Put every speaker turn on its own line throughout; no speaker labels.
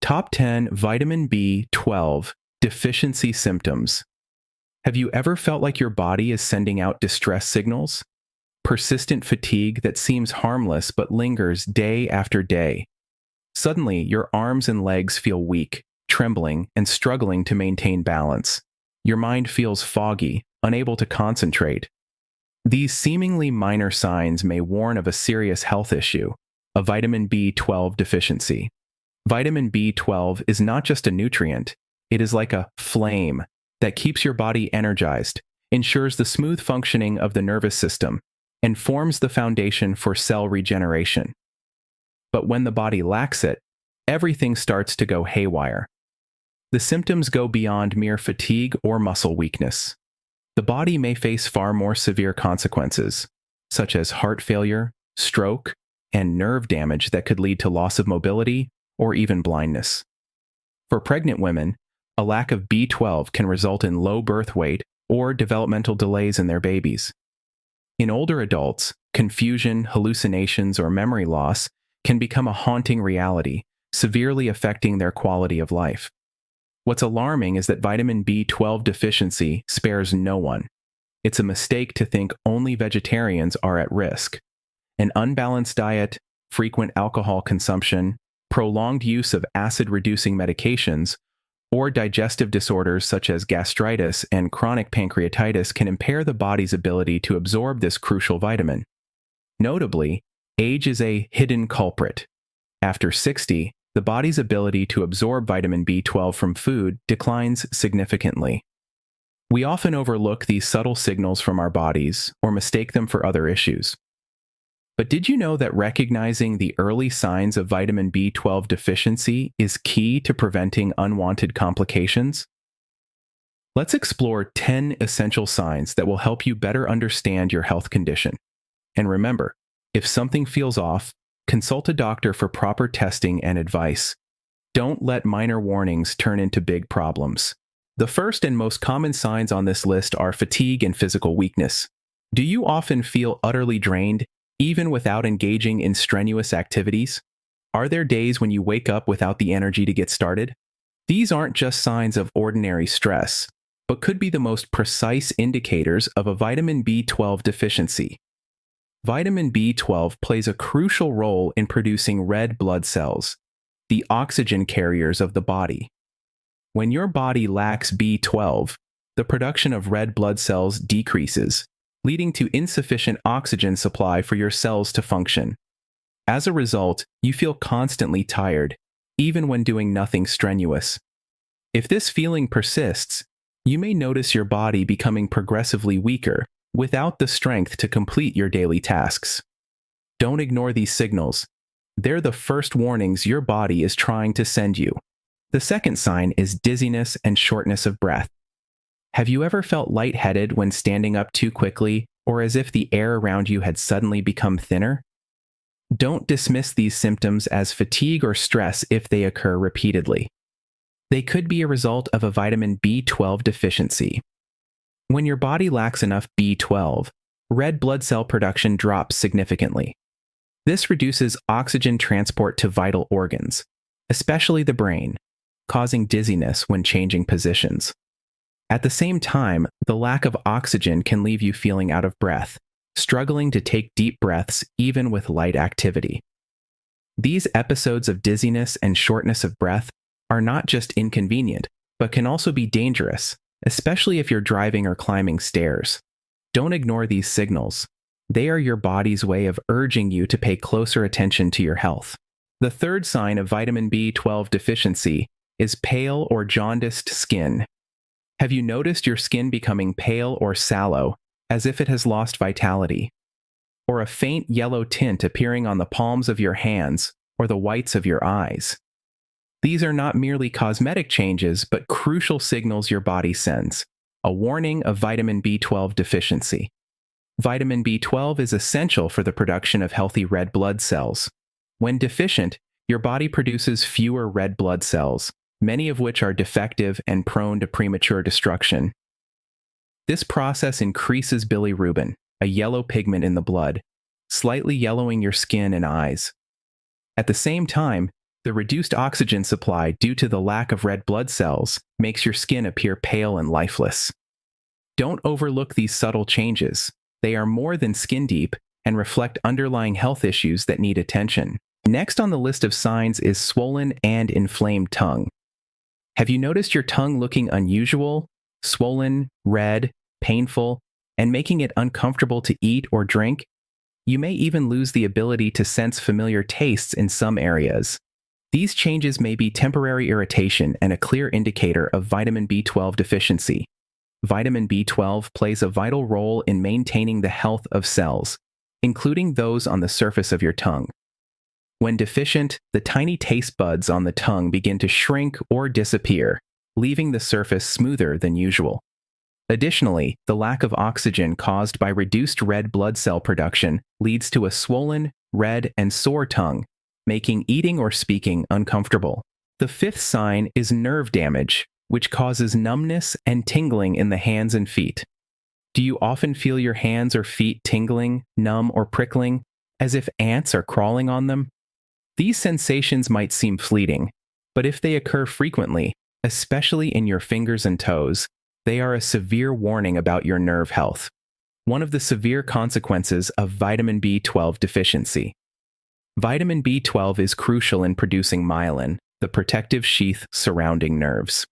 Top 10 Vitamin B12 Deficiency Symptoms. Have you ever felt like your body is sending out distress signals? Persistent fatigue that seems harmless but lingers day after day. Suddenly, your arms and legs feel weak, trembling, and struggling to maintain balance. Your mind feels foggy, unable to concentrate. These seemingly minor signs may warn of a serious health issue, a vitamin B12 deficiency. Vitamin B12 is not just a nutrient, it is like a flame that keeps your body energized, ensures the smooth functioning of the nervous system, and forms the foundation for cell regeneration. But when the body lacks it, everything starts to go haywire. The symptoms go beyond mere fatigue or muscle weakness. The body may face far more severe consequences, such as heart failure, stroke, and nerve damage that could lead to loss of mobility or even blindness. For pregnant women, a lack of B12 can result in low birth weight or developmental delays in their babies. In older adults, confusion, hallucinations, or memory loss can become a haunting reality, severely affecting their quality of life. What's alarming is that vitamin B12 deficiency spares no one. It's a mistake to think only vegetarians are at risk. An unbalanced diet, frequent alcohol consumption, prolonged use of acid-reducing medications, or digestive disorders such as gastritis and chronic pancreatitis can impair the body's ability to absorb this crucial vitamin. Notably, age is a hidden culprit. After 60, the body's ability to absorb vitamin B12 from food declines significantly. We often overlook these subtle signals from our bodies or mistake them for other issues. But did you know that recognizing the early signs of vitamin B12 deficiency is key to preventing unwanted complications? Let's explore 10 essential signs that will help you better understand your health condition. And remember, if something feels off, consult a doctor for proper testing and advice. Don't let minor warnings turn into big problems. The first and most common signs on this list are fatigue and physical weakness. Do you often feel utterly drained, even without engaging in strenuous activities? Are there days when you wake up without the energy to get started? These aren't just signs of ordinary stress, but could be the most precise indicators of a vitamin B12 deficiency. Vitamin B12 plays a crucial role in producing red blood cells, the oxygen carriers of the body. When your body lacks B12, the production of red blood cells decreases, leading to insufficient oxygen supply for your cells to function. As a result, you feel constantly tired, even when doing nothing strenuous. If this feeling persists, you may notice your body becoming progressively weaker, without the strength to complete your daily tasks. Don't ignore these signals. They're the first warnings your body is trying to send you. The second sign is dizziness and shortness of breath. Have you ever felt lightheaded when standing up too quickly, or as if the air around you had suddenly become thinner? Don't dismiss these symptoms as fatigue or stress if they occur repeatedly. They could be a result of a vitamin B12 deficiency. When your body lacks enough B12, red blood cell production drops significantly. This reduces oxygen transport to vital organs, especially the brain, causing dizziness when changing positions. At the same time, the lack of oxygen can leave you feeling out of breath, struggling to take deep breaths even with light activity. These episodes of dizziness and shortness of breath are not just inconvenient, but can also be dangerous, especially if you're driving or climbing stairs. Don't ignore these signals. They are your body's way of urging you to pay closer attention to your health. The third sign of vitamin B12 deficiency is pale or jaundiced skin. Have you noticed your skin becoming pale or sallow, as if it has lost vitality? Or a faint yellow tint appearing on the palms of your hands or the whites of your eyes? These are not merely cosmetic changes, but crucial signals your body sends, a warning of vitamin B12 deficiency. Vitamin B12 is essential for the production of healthy red blood cells. When deficient, your body produces fewer red blood cells, many of which are defective and prone to premature destruction. This process increases bilirubin, a yellow pigment in the blood, slightly yellowing your skin and eyes. At the same time, The reduced oxygen supply due to the lack of red blood cells makes your skin appear pale and lifeless. Don't overlook these subtle changes. They are more than skin deep and reflect underlying health issues that need attention. Next on the list of signs is swollen and inflamed tongue. Have you noticed your tongue looking unusual, swollen, red, painful, and making it uncomfortable to eat or drink? You may even lose the ability to sense familiar tastes in some areas. These changes may be temporary irritation and a clear indicator of vitamin B12 deficiency. Vitamin B12 plays a vital role in maintaining the health of cells, including those on the surface of your tongue. When deficient, the tiny taste buds on the tongue begin to shrink or disappear, leaving the surface smoother than usual. Additionally, the lack of oxygen caused by reduced red blood cell production leads to a swollen, red, and sore tongue, making eating or speaking uncomfortable. The fifth sign is nerve damage, which causes numbness and tingling in the hands and feet. Do you often feel your hands or feet tingling, numb, or prickling, as if ants are crawling on them? These sensations might seem fleeting, but if they occur frequently, especially in your fingers and toes, they are a severe warning about your nerve health. One of the severe consequences of vitamin B12 deficiency. Vitamin B12 is crucial in producing myelin, the protective sheath surrounding nerves.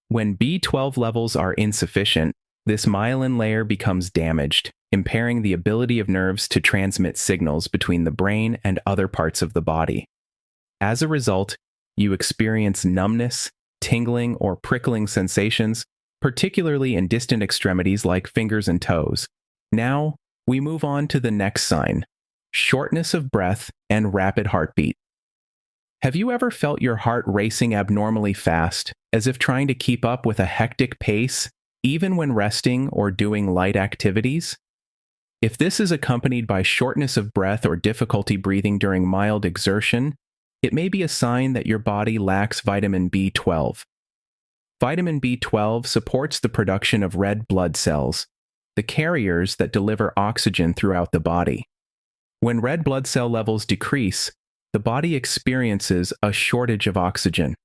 When B12 levels are insufficient, this myelin layer becomes damaged, impairing the ability of nerves to transmit signals between the brain and other parts of the body. As a result, you experience numbness, tingling, or prickling sensations, particularly in distant extremities like fingers and toes. Now, we move on to the next sign: shortness of breath and rapid heartbeat. Have you ever felt your heart racing abnormally fast, as if trying to keep up with a hectic pace, even when resting or doing light activities? If this is accompanied by shortness of breath or difficulty breathing during mild exertion, it may be a sign that your body lacks vitamin B12. Vitamin B12 supports the production of red blood cells, the carriers that deliver oxygen throughout the body. When red blood cell levels decrease, the body experiences a shortage of oxygen.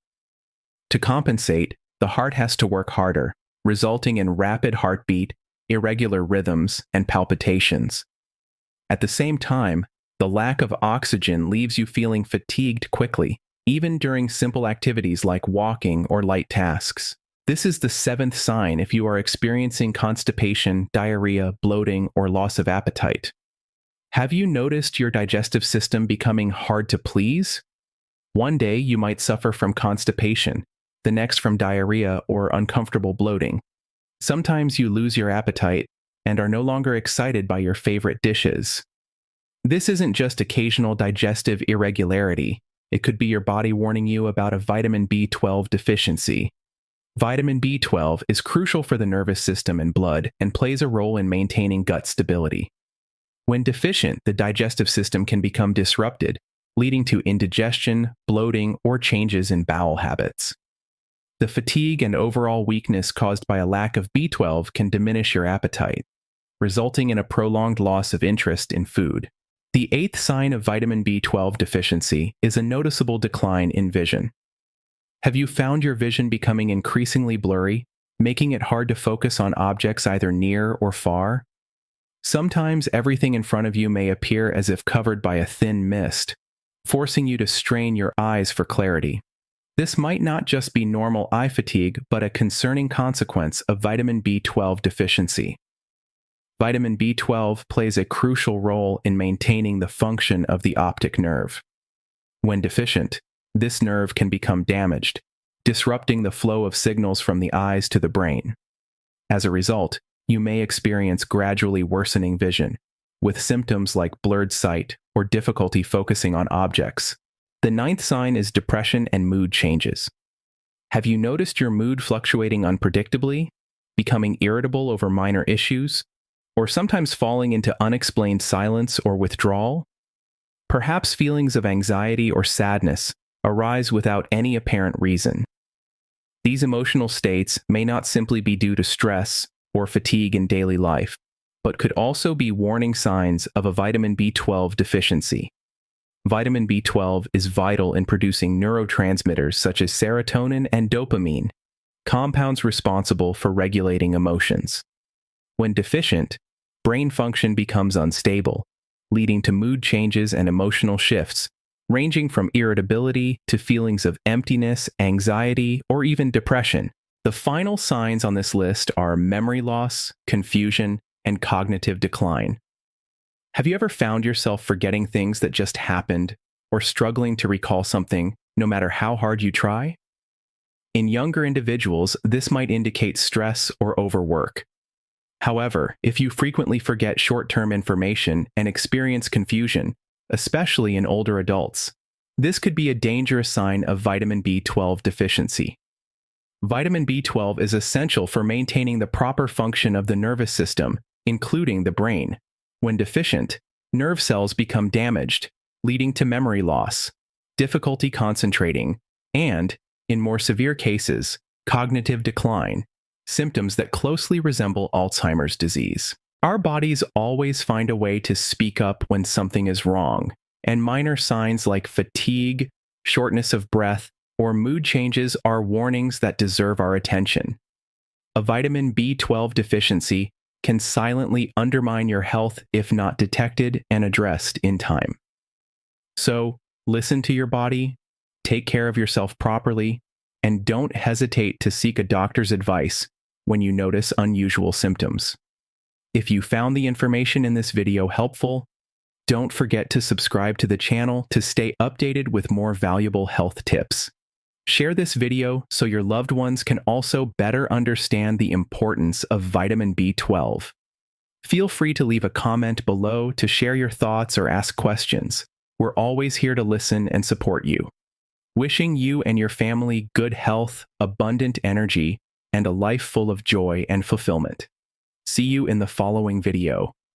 To compensate, the heart has to work harder, resulting in rapid heartbeat, irregular rhythms, and palpitations. At the same time, the lack of oxygen leaves you feeling fatigued quickly, even during simple activities like walking or light tasks. This is the seventh sign if you are experiencing constipation, diarrhea, bloating, or loss of appetite. Have you noticed your digestive system becoming hard to please? One day you might suffer from constipation, the next from diarrhea or uncomfortable bloating. Sometimes you lose your appetite and are no longer excited by your favorite dishes. This isn't just occasional digestive irregularity. It could be your body warning you about a vitamin B12 deficiency. Vitamin B12 is crucial for the nervous system and blood and plays a role in maintaining gut stability. When deficient, the digestive system can become disrupted, leading to indigestion, bloating, or changes in bowel habits. The fatigue and overall weakness caused by a lack of B12 can diminish your appetite, resulting in a prolonged loss of interest in food. The eighth sign of vitamin B12 deficiency is a noticeable decline in vision. Have you found your vision becoming increasingly blurry, making it hard to focus on objects either near or far? Sometimes everything in front of you may appear as if covered by a thin mist, forcing you to strain your eyes for clarity. This might not just be normal eye fatigue, but a concerning consequence of vitamin B12 deficiency. Vitamin B12 plays a crucial role in maintaining the function of the optic nerve. When deficient, this nerve can become damaged, disrupting the flow of signals from the eyes to the brain. As a result, you may experience gradually worsening vision, with symptoms like blurred sight or difficulty focusing on objects. The ninth sign is depression and mood changes. Have you noticed your mood fluctuating unpredictably, becoming irritable over minor issues, or sometimes falling into unexplained silence or withdrawal? Perhaps feelings of anxiety or sadness arise without any apparent reason. These emotional states may not simply be due to stress or fatigue in daily life, but could also be warning signs of a vitamin B12 deficiency. Vitamin B12 is vital in producing neurotransmitters such as serotonin and dopamine, compounds responsible for regulating emotions. When deficient, brain function becomes unstable, leading to mood changes and emotional shifts, ranging from irritability to feelings of emptiness, anxiety, or even depression. The final signs on this list are memory loss, confusion, and cognitive decline. Have you ever found yourself forgetting things that just happened or struggling to recall something no matter how hard you try? In younger individuals, this might indicate stress or overwork. However, if you frequently forget short-term information and experience confusion, especially in older adults, this could be a dangerous sign of vitamin B12 deficiency. Vitamin B12 is essential for maintaining the proper function of the nervous system, including the brain. When deficient, nerve cells become damaged, leading to memory loss, difficulty concentrating, and, in more severe cases, cognitive decline, symptoms that closely resemble Alzheimer's disease. Our bodies always find a way to speak up when something is wrong, and minor signs like fatigue, shortness of breath, or mood changes are warnings that deserve our attention. A vitamin B12 deficiency can silently undermine your health if not detected and addressed in time. So, listen to your body, take care of yourself properly, and don't hesitate to seek a doctor's advice when you notice unusual symptoms. If you found the information in this video helpful, don't forget to subscribe to the channel to stay updated with more valuable health tips. Share this video so your loved ones can also better understand the importance of vitamin B12. Feel free to leave a comment below to share your thoughts or ask questions. We're always here to listen and support you. Wishing you and your family good health, abundant energy, and a life full of joy and fulfillment. See you in the following video.